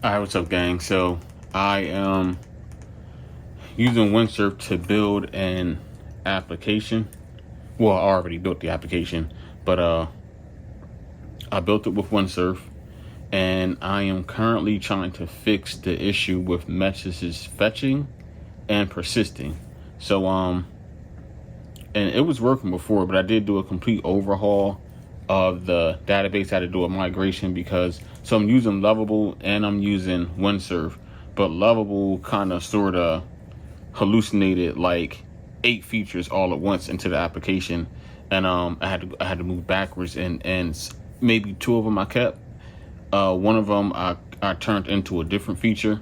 All right, what's up, gang? So I am using Windsurf to build an application. Well, I already built the application, but I built it with Windsurf, and I am currently trying to fix the issue with messages fetching and persisting. So and it was working before, but I did do a complete overhaul of the database. I had to do a migration because I'm using Lovable and I'm using Windsurf, but Lovable kind of sort of hallucinated like 8 features all at once into the application, and I had to move backwards, and maybe 2 of them I kept. One of them I turned into a different feature.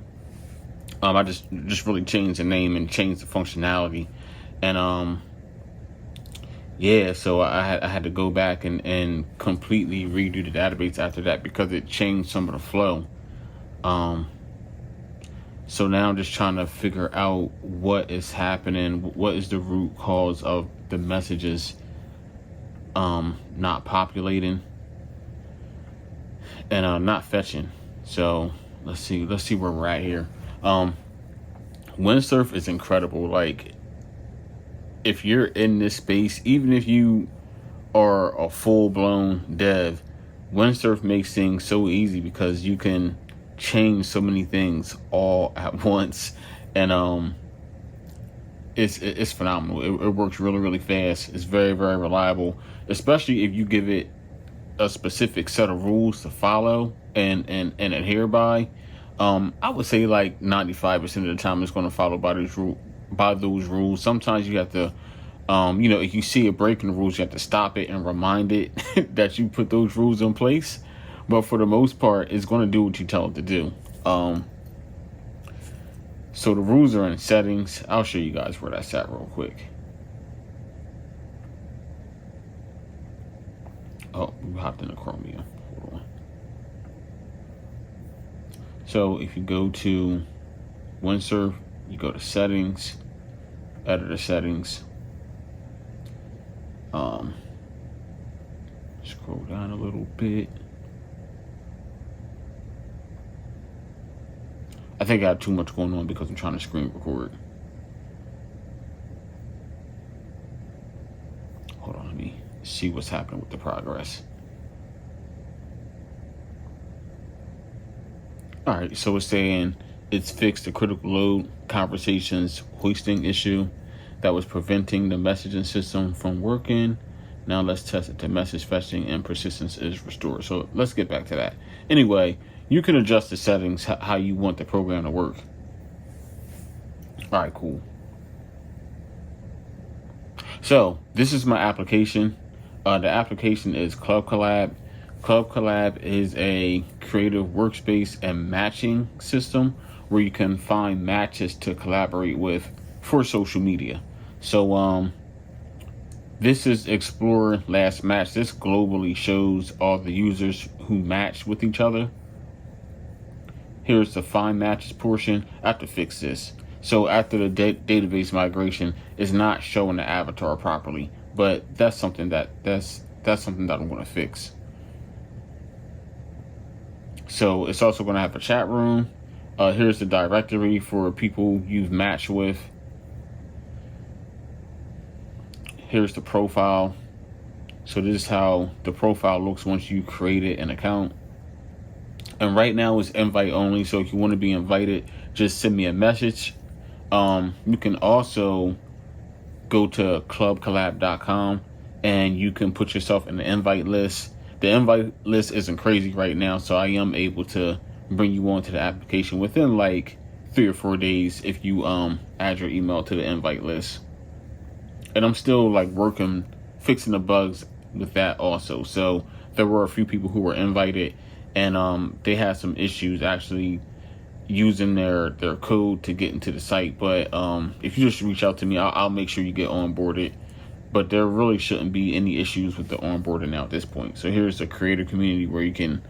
I just really changed the name and changed the functionality, and yeah, so I had to go back and completely redo the database after that because it changed some of the flow. So now I'm just trying to figure out what is happening. What is the root cause of the messages not populating and not fetching? So let's see where we're at here. Windsurf is incredible. Like, if you're in this space, even if you are a full-blown dev, Windsurf makes things so easy because you can change so many things all at once, and it's phenomenal. It works really, really fast. It's very, very reliable, especially if you give it a specific set of rules to follow and adhere by. I would say like 95% of the time it's going to follow by those rules. Sometimes you have to, if you see it breaking the rules, you have to stop it and remind it that you put those rules in place. But for the most part, it's going to do what you tell it to do. So the rules are in settings. I'll show you guys where that's at real quick. Oh, we hopped into Chromium. Hold on. So if you go to Windsurf, you go to settings, editor settings. Scroll down a little bit. I think I have too much going on because I'm trying to screen record. Hold on, let me see what's happening with the progress. All right, so it's saying it's fixed the critical load conversations hoisting issue that was preventing the messaging system from working. Now let's test it to message fetching and persistence is restored. So let's get back to that. Anyway, you can adjust the settings how you want the program to work. All right, cool. So this is my application. The application is Club Collab. Club Collab is a creative workspace and matching system where you can find matches to collaborate with for social media. So this is Explore Last Match. This globally shows all the users who match with each other. Here's the Find Matches portion. I have to fix this. So after the database migration, it's not showing the avatar properly, but that's something that's something that I'm going to fix. So it's also going to have a chat room. Here's the directory for people you've matched with. Here's the profile. So this is how the profile looks once you created an account. And right now it's invite only. So if you want to be invited, just send me a message. You can also go to clubcollab.com and you can put yourself in the invite list. The invite list isn't crazy right now, so I am able to bring you onto the application within like 3 or 4 days if you add your email to the invite list. And I'm still like fixing the bugs with that also. So there were a few people who were invited and they had some issues actually using their code to get into the site. But if you just reach out to me, I'll make sure you get onboarded. But there really shouldn't be any issues with the onboarding now at this point. So here's the creator community where you can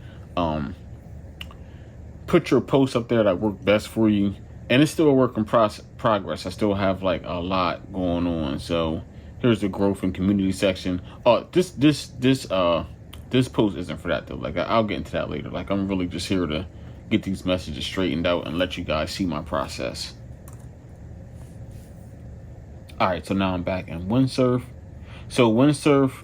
put your posts up there that work best for you. And it's still a work in progress. I still have like a lot going on. So here's the growth and community section. This post isn't for that though. Like I'll get into that later. Like I'm really just here to get these messages straightened out and let you guys see my process. All right, so now I'm back in Windsurf. So Windsurf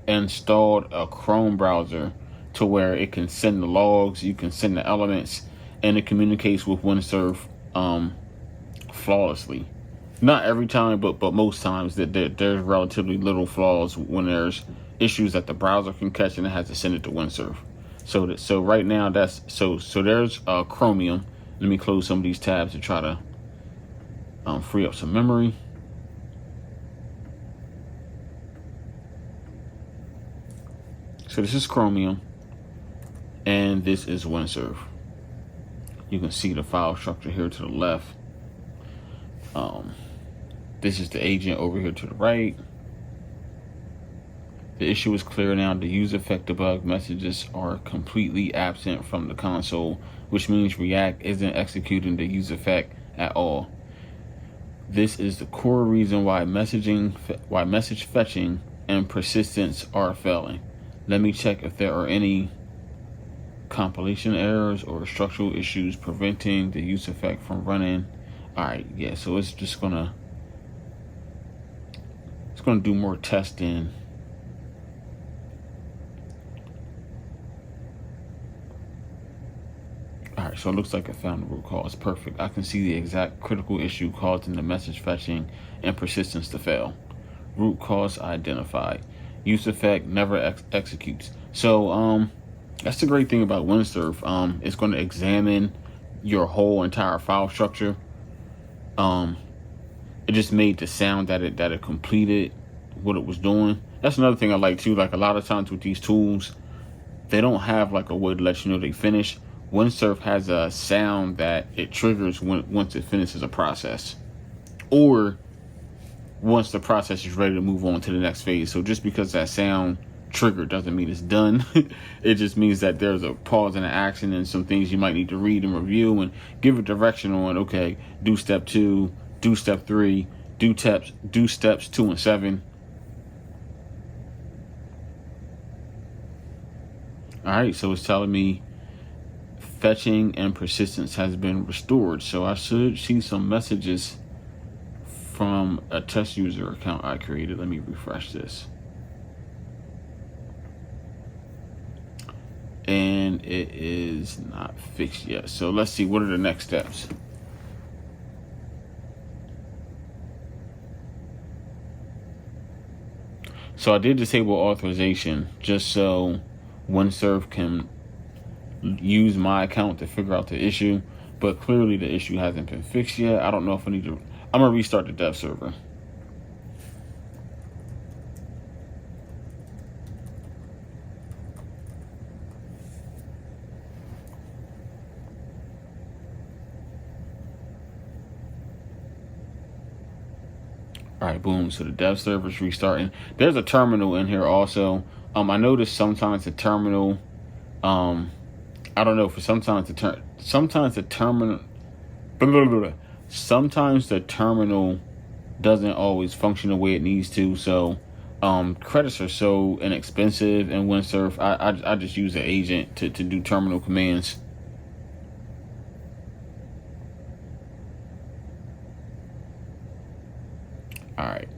installed a Chrome browser to where it can send the logs, you can send the elements, and it communicates with Windsurf flawlessly. Not every time, but most times that there's relatively little flaws when there's issues that the browser can catch and it has to send it to Windsurf. So right now that's so there's Chromium. Let me close some of these tabs to try to free up some memory. So this is Chromium, and this is Windsurf. You can see the file structure here to the left. This is the agent over here to the right. The issue is clear now. The user effect debug messages are completely absent from the console, which means React isn't executing the user effect at all. This is the core reason why message fetching and persistence are failing. Let me check if there are any compilation errors or structural issues preventing the user effect from running. All right, yeah, so it's just gonna do more testing. All right, so it looks like I found the root cause. Perfect. I can see the exact critical issue causing the message fetching and persistence to fail. Root cause identified. Use effect never executes. So that's the great thing about Windsurf. It's going to examine your whole entire file structure. It just made the sound that it completed what it was doing. That's another thing I like too. Like a lot of times with these tools, they don't have like a way to let you know they finish. Windsurf has a sound that it triggers once it finishes a process, or once the process is ready to move on to the next phase. So just because that sound triggered doesn't mean it's done. It just means that there's a pause in the action and some things you might need to read and review and give a direction on. Okay, do step 2, do step 3, do steps 2 and 7. All right, so it's telling me fetching and persistence has been restored. So I should see some messages from a test user account I created. Let me refresh this. And it is not fixed yet. So let's see, what are the next steps? So I did disable authorization just so Windsurf can use my account to figure out the issue, but clearly the issue hasn't been fixed yet. I don't know if I need to. I'm gonna restart the dev server. All right, boom. So the dev server is restarting. There's a terminal in here also. I noticed sometimes the terminal, I don't know, for sometimes the terminal doesn't always function the way it needs to. So credits are so inexpensive in Windsurf. I just use the agent to do terminal commands. All right.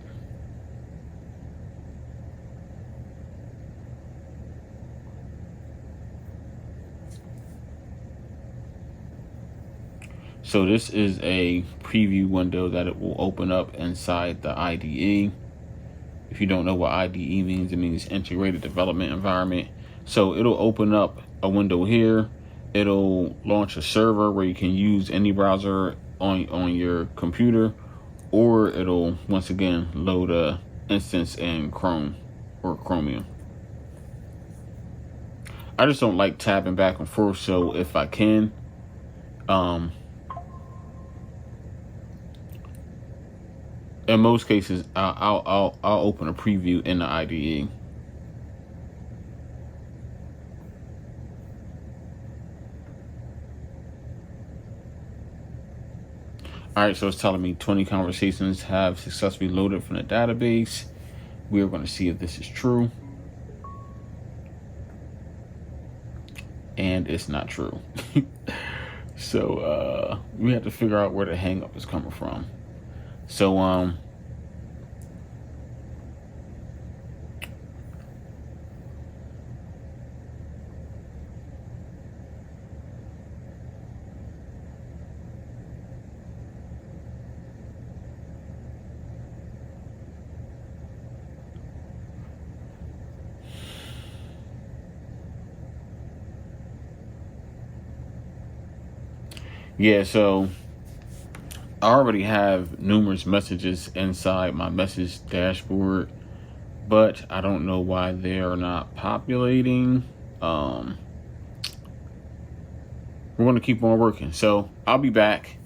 So this is a preview window that it will open up inside the IDE. If you don't know what IDE means, it means Integrated Development Environment. So it'll open up a window here. It'll launch a server where you can use any browser on your computer, or it'll once again load a instance in Chrome or Chromium. I just don't like tabbing back and forth, so if I can, in most cases, I'll open a preview in the IDE. All right, so it's telling me 20 conversations have successfully loaded from the database. We are going to see if this is true. And it's not true. So we have to figure out where the hang up is coming from. So yeah, so I already have numerous messages inside my message dashboard, but I don't know why they are not populating. We're going to keep on working. So I'll be back.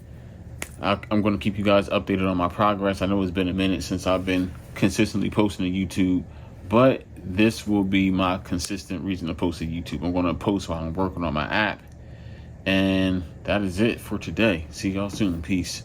I'm going to keep you guys updated on my progress. I know it's been a minute since I've been consistently posting to YouTube, but this will be my consistent reason to post to YouTube. I'm going to post while I'm working on my app. And that is it for today. See y'all soon. Peace.